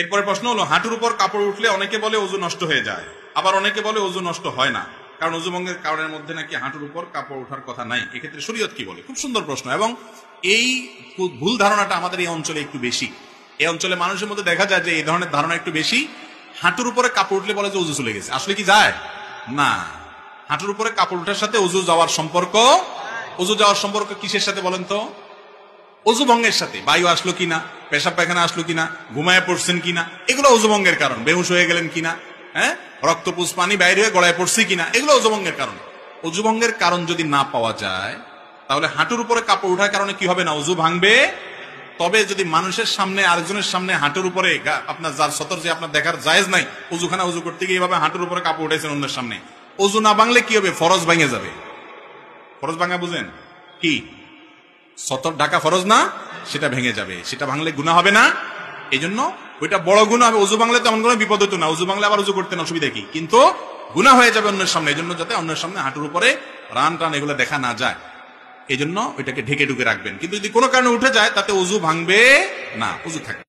এরপরে প্রশ্ন হলো, হাঁটুর উপর কাপড় উঠলে অনেকে বলে ওযু নষ্ট হয়ে যায়, আবার অনেকে বলে ওযু নষ্ট হয় না, কারণ ওযু ভঙ্গের কারণের মধ্যে নাকি হাঁটুর উপর কাপড় ওঠার কথা নাই। এক্ষেত্রে শরীয়ত কি বলে? খুব সুন্দর প্রশ্ন, এবং এই ভুল ধারণাটা আমাদের এই অঞ্চলে একটু বেশি। এই অঞ্চলে মানুষের মধ্যে দেখা যায় যে এই ধরনের ধারণা একটু বেশি। হাঁটুর উপরে কাপড় উঠলে বলে যে ওযু চলে গেছে। আসলে কি যায় না? হাঁটুর উপরে কাপড় উঠার সাথে ওযু যাওয়ার সম্পর্ক, ওযু যাওয়ার সম্পর্ক কিসের সাথে বলেন তো? ওযু ভঙ্গের সাথে। বায়ু আসলো কিনা, পেশাব পায়খানা আসলো কিনা, ঘুমায় পড়ছেন কিনা, এগুলো ওযু ভঙ্গের কারণ। বেহুশ হয়ে গেলেন কিনা, রক্তপুষ পানি বাইরে হয়ে গলায় পড়ছে কিনা, এগুলো ওযু ভঙ্গের কারণ। ওযু ভঙ্গের কারণ যদি না পাওয়া যায়, তাহলে হাঁটুর উপরে কাপড় ওঠার কারণে কি হবে না? ওযু ভাঙবে। তবে যদি মানুষের সামনে, আরেকজনের সামনে হাঁটুর উপরে আপনার যার সতর যে আপনার দেখার জায়েজ নাই, ওযুখানা ওযু করতে গিয়ে এইভাবে হাঁটুর উপরে কাপড় উঠেছেন অন্যের সামনে, ওযু না ভাঙলে কি হবে? ফরজ ভেঙে যাবে। ফরজ ভাঙা বুঝেন কি? সতর ঢাকা ফরজ না, সেটা ভেঙে যাবে। সেটা ভাঙলে গুনাহ হবে না। এই জন্য ওইটা বড় গুনাহ হবে। ওযু ভাঙলে তেমন কোনো বিপদ হতো না। ওযু ভাঙলে আবার ওযু করতে না, অসুবিধা কি? কিন্তু গুনাহ হয়ে যাবে অন্যের সামনে। এই জন্য যাতে অন্যের সামনে হাঁটুর উপরে রান টান এগুলো দেখা না যায়, এই জন্য ওইটাকে ঢেকে ঢুকে রাখবেন। কিন্তু যদি কোনো কারণে উঠে যায়, তাতে ওযু ভাঙবে না, ওযু থাকবে।